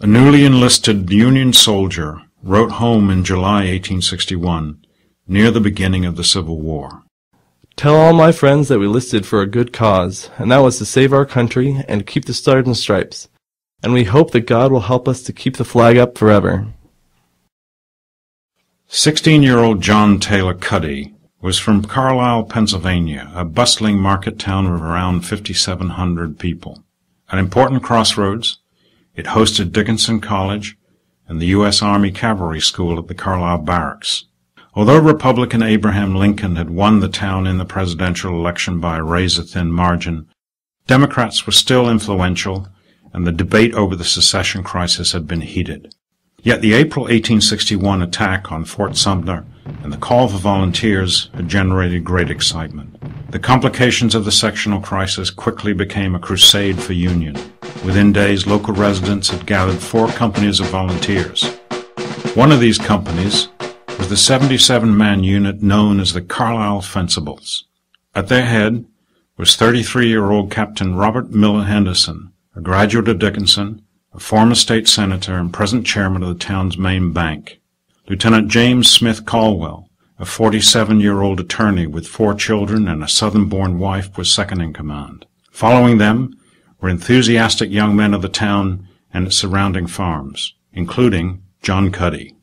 A newly enlisted Union soldier wrote home in July 1861, near the beginning of the Civil War. Tell all my friends that we listed for a good cause, and that was to save our country and keep the Stars and Stripes, and we hope that God will help us to keep the flag up forever. 16-year-old John Taylor Cuddy was from Carlisle, Pennsylvania, a bustling market town of around 5,700 people. An important crossroads, it hosted Dickinson College and the U.S. Army Cavalry School at the Carlisle Barracks. Although Republican Abraham Lincoln had won the town in the presidential election by a razor-thin margin, Democrats were still influential, and the debate over the secession crisis had been heated. Yet the April 1861 attack on Fort Sumter and the call for volunteers had generated great excitement. The complications of the sectional crisis quickly became a crusade for union. Within days, local residents had gathered 4 companies of volunteers. One of these companies was the 77-man unit known as the Carlisle Fencibles. At their head was 33-year-old Captain Robert Miller Henderson, a graduate of Dickinson, a former state senator and present chairman of the town's main bank. Lieutenant James Smith Caldwell, a 47-year-old attorney with 4 children and a Southern-born wife, was second in command. Following them were enthusiastic young men of the town and its surrounding farms, including John Cuddy.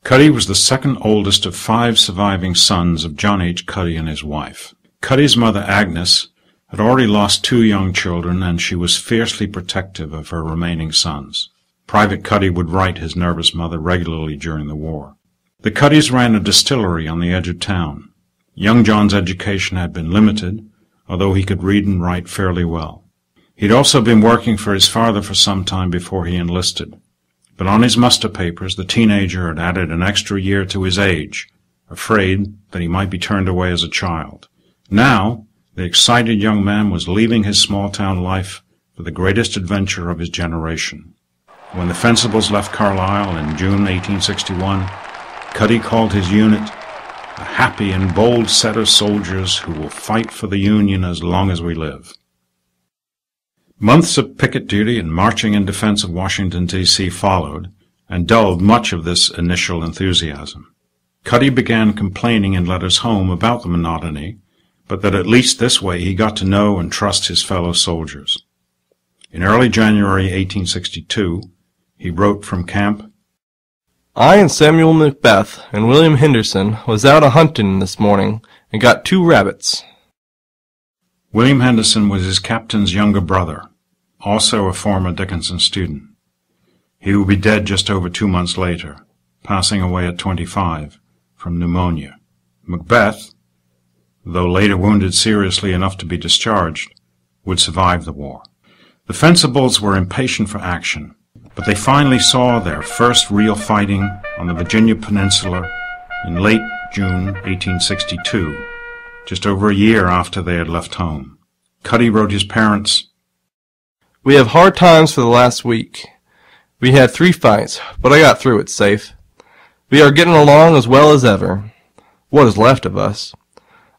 Cuddy was the second oldest of 5 surviving sons of John H. Cuddy and his wife. Cuddy's mother, Agnes, had already lost 2 young children, and she was fiercely protective of her remaining sons. Private Cuddy would write his nervous mother regularly during the war. The Cuddys ran a distillery on the edge of town. Young John's education had been limited, although he could read and write fairly well. He'd also been working for his father for some time before he enlisted. But on his muster papers, the teenager had added an extra year to his age, afraid that he might be turned away as a child. Now, the excited young man was leaving his small-town life for the greatest adventure of his generation. When the Fencibles left Carlisle in June 1861, Cuddy called his unit a happy and bold set of soldiers who will fight for the Union as long as we live. Months of picket duty and marching in defense of Washington, D.C. followed, and dulled much of this initial enthusiasm. Cuddy began complaining in letters home about the monotony, but that at least this way he got to know and trust his fellow soldiers. In early January 1862, he wrote from camp, I and Samuel Macbeth and William Henderson was out a-hunting this morning and got 2 rabbits. William Henderson was his captain's younger brother, also a former Dickinson student. He would be dead just over 2 months later, passing away at 25 from pneumonia. Macbeth, though later wounded seriously enough to be discharged, would survive the war. The Fencibles were impatient for action, but they finally saw their first real fighting on the Virginia Peninsula in late June 1862, just over a year after they had left home. Cuddy wrote his parents, We have hard times for the last week. We had 3 fights, but I got through it safe. We are getting along as well as ever. What is left of us.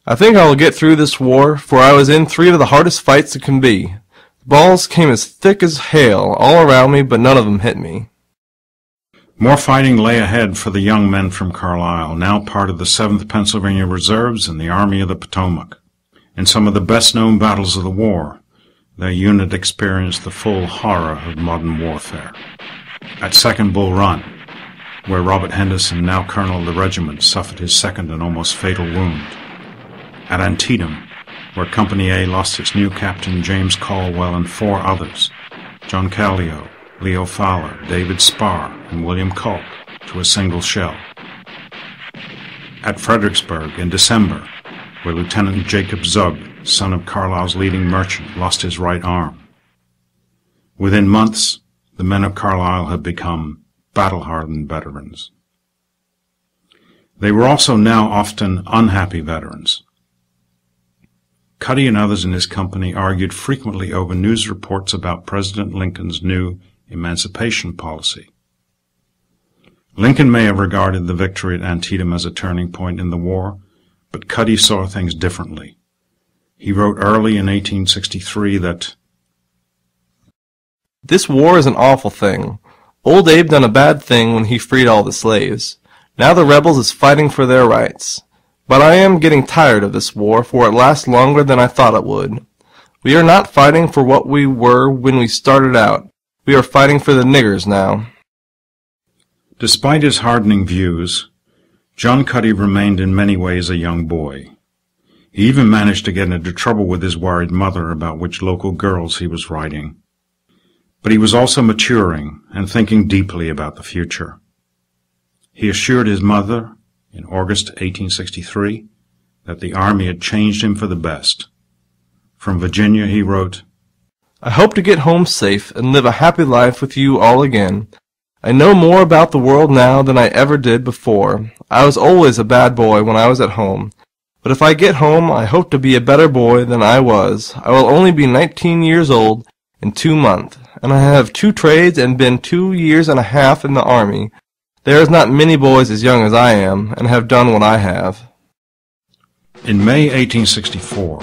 I think I will get through this war, for I was in 3 of the hardest fights that can be. The balls came as thick as hail all around me, but none of them hit me. More fighting lay ahead for the young men from Carlisle, now part of the 7th Pennsylvania Reserves and the Army of the Potomac. In some of the best-known battles of the war, their unit experienced the full horror of modern warfare. At Second Bull Run, where Robert Henderson, now colonel of the regiment, suffered his second and almost fatal wound. At Antietam, where Company A lost its new captain James Caldwell and 4 others, John Callio, Leo Fowler, David Spar, and William Culp, to a single shell. At Fredericksburg in December, where Lieutenant Jacob Zug, son of Carlisle's leading merchant, lost his right arm. Within months, the men of Carlisle had become battle-hardened veterans. They were also now often unhappy veterans. Cuddy and others in his company argued frequently over news reports about President Lincoln's new emancipation policy. Lincoln may have regarded the victory at Antietam as a turning point in the war, but Cuddy saw things differently. He wrote early in 1863 that, This war is an awful thing. Old Abe done a bad thing when he freed all the slaves. Now the rebels is fighting for their rights. But I am getting tired of this war, for it lasts longer than I thought it would. We are not fighting for what we were when we started out. We are fighting for the niggers now. Despite his hardening views, John Cuddy remained in many ways a young boy. He even managed to get into trouble with his worried mother about which local girls he was writing. But he was also maturing and thinking deeply about the future. He assured his mother, in August 1863, that the Army had changed him for the best. From Virginia he wrote, I hope to get home safe and live a happy life with you all again. I know more about the world now than I ever did before. I was always a bad boy when I was at home. But if I get home, I hope to be a better boy than I was. I will only be 19 years old in 2 months, and I have 2 trades and been 2 years and a half in the Army. There is not many boys as young as I am, and have done what I have. In May 1864,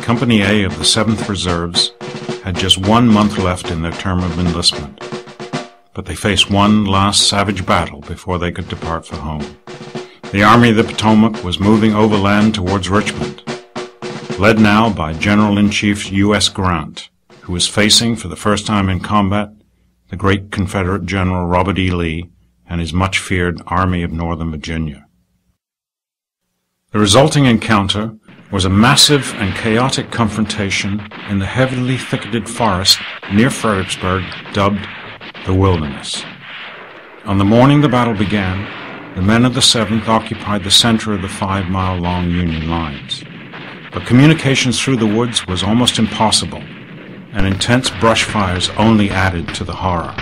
Company A of the 7th Reserves had just 1 month left in their term of enlistment, but they faced one last savage battle before they could depart for home. The Army of the Potomac was moving overland towards Richmond, led now by General-in-Chief U.S. Grant, who was facing, for the first time in combat, the great Confederate General Robert E. Lee and his much-feared Army of Northern Virginia. The resulting encounter was a massive and chaotic confrontation in the heavily thicketed forest near Fredericksburg, dubbed the Wilderness. On the morning the battle began, the men of the 7th occupied the center of the 5-mile-long Union lines. But communications through the woods was almost impossible, and intense brush fires only added to the horror.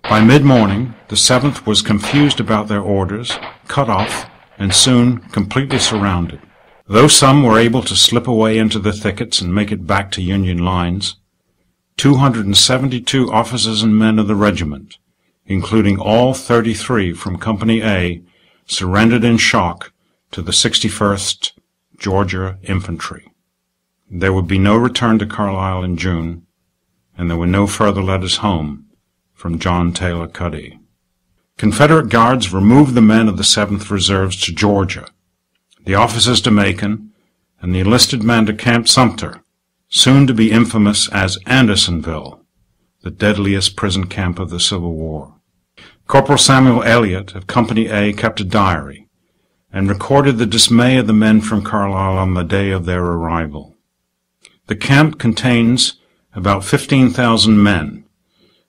By mid-morning, the 7th was confused about their orders, cut off, and soon completely surrounded. Though some were able to slip away into the thickets and make it back to Union lines, 272 officers and men of the regiment, including all 33 from Company A, surrendered in shock to the 61st Georgia Infantry. There would be no return to Carlisle in June, and there were no further letters home from John Taylor Cuddy. Confederate Guards removed the men of the 7th Reserves to Georgia, the officers to Macon, and the enlisted men to Camp Sumter, soon to be infamous as Andersonville, the deadliest prison camp of the Civil War. Corporal Samuel Elliott of Company A kept a diary and recorded the dismay of the men from Carlisle on the day of their arrival. The camp contains about 15,000 men,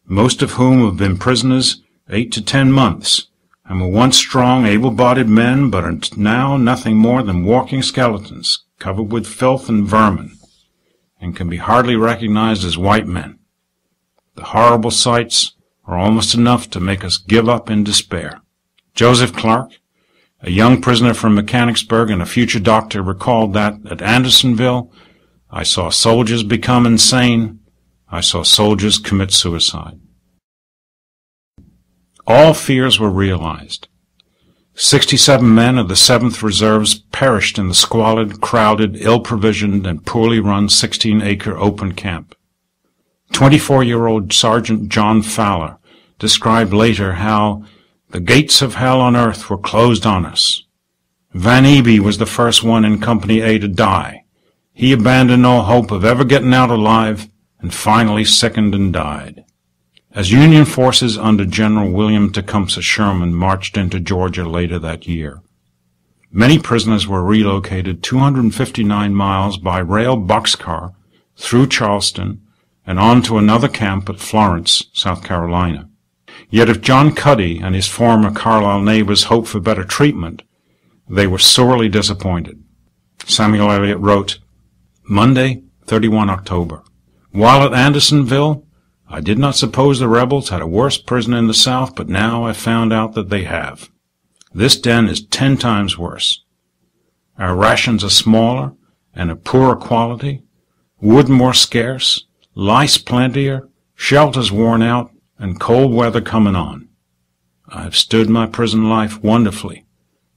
most of whom have been prisoners 8 to 10 months, and were once strong, able-bodied men, but are now nothing more than walking skeletons, covered with filth and vermin, and can be hardly recognized as white men. The horrible sights are almost enough to make us give up in despair. Joseph Clark, a young prisoner from Mechanicsburg and a future doctor, recalled that at Andersonville, I saw soldiers become insane. I saw soldiers commit suicide. All fears were realized. 67 men of the 7th Reserves perished in the squalid, crowded, ill-provisioned, and poorly run 16-acre open camp. 24-year-old Sergeant John Fowler described later how the gates of hell on earth were closed on us. Van Eby was the first one in Company A to die. He abandoned all hope of ever getting out alive and finally sickened and died. As Union forces under General William Tecumseh Sherman marched into Georgia later that year, many prisoners were relocated 259 miles by rail boxcar through Charleston and on to another camp at Florence, South Carolina. Yet if John Cuddy and his former Carlisle neighbors hoped for better treatment, they were sorely disappointed. Samuel Eliot wrote, Monday, 31 October. While at Andersonville, I did not suppose the rebels had a worse prison in the South, but now I found out that they have. This den is 10 times worse. Our rations are smaller and of poorer quality, wood more scarce, lice plentier, shelters worn out, and cold weather coming on. I have stood my prison life wonderfully,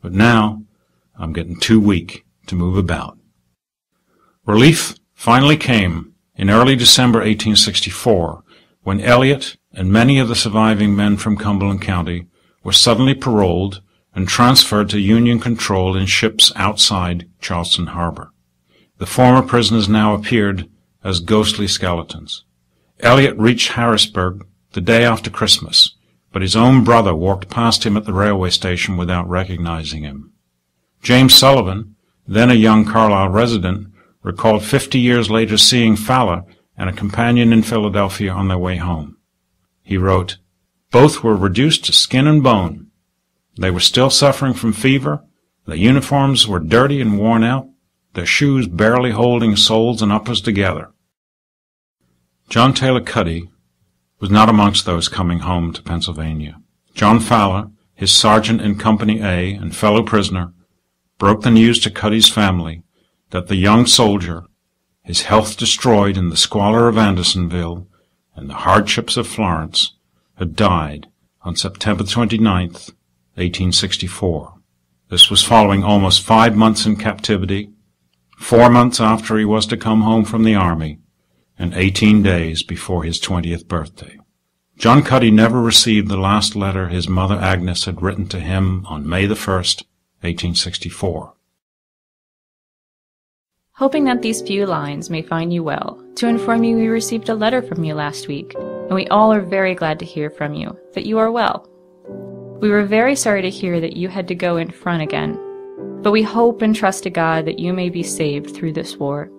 but now I'm getting too weak to move about. Relief finally came in early December 1864, when Elliott and many of the surviving men from Cumberland County were suddenly paroled and transferred to Union control in ships outside Charleston Harbor. The former prisoners now appeared as ghostly skeletons. Elliott reached Harrisburg the day after Christmas, but his own brother walked past him at the railway station without recognizing him. James Sullivan, then a young Carlisle resident, recalled 50 years later seeing Fowler and a companion in Philadelphia on their way home. He wrote, "Both were reduced to skin and bone. They were still suffering from fever, their uniforms were dirty and worn out, their shoes barely holding soles and uppers together." John Taylor Cuddy was not amongst those coming home to Pennsylvania. John Fowler, his sergeant in Company A and fellow prisoner, broke the news to Cuddy's family that the young soldier, his health destroyed in the squalor of Andersonville and the hardships of Florence, had died on September 29th, 1864. This was following almost 5 months in captivity, 4 months after he was to come home from the army, and 18 days before his 20th birthday. John Cuddy never received the last letter his mother Agnes had written to him on May the 1st, 1864. Hoping that these few lines may find you well, to inform you we received a letter from you last week, and we all are very glad to hear from you, that you are well. We were very sorry to hear that you had to go in front again, but we hope and trust to God that you may be saved through this war.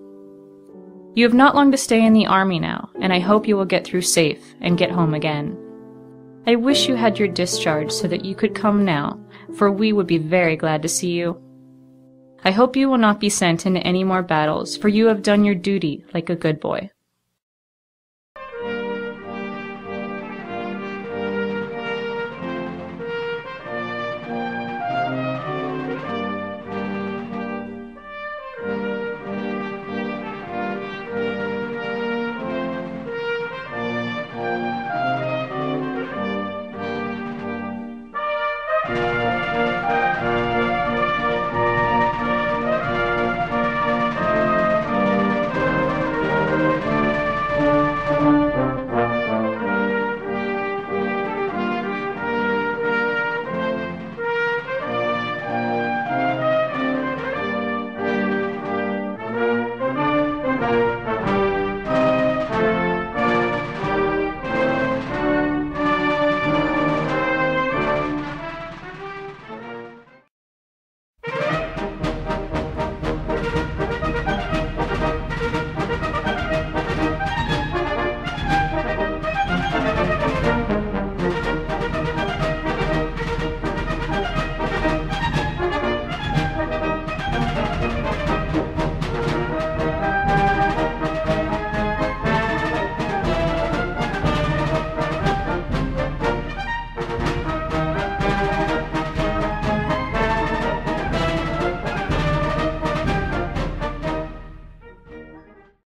You have not long to stay in the army now, and I hope you will get through safe and get home again. I wish you had your discharge so that you could come now, for we would be very glad to see you. I hope you will not be sent into any more battles, for you have done your duty like a good boy.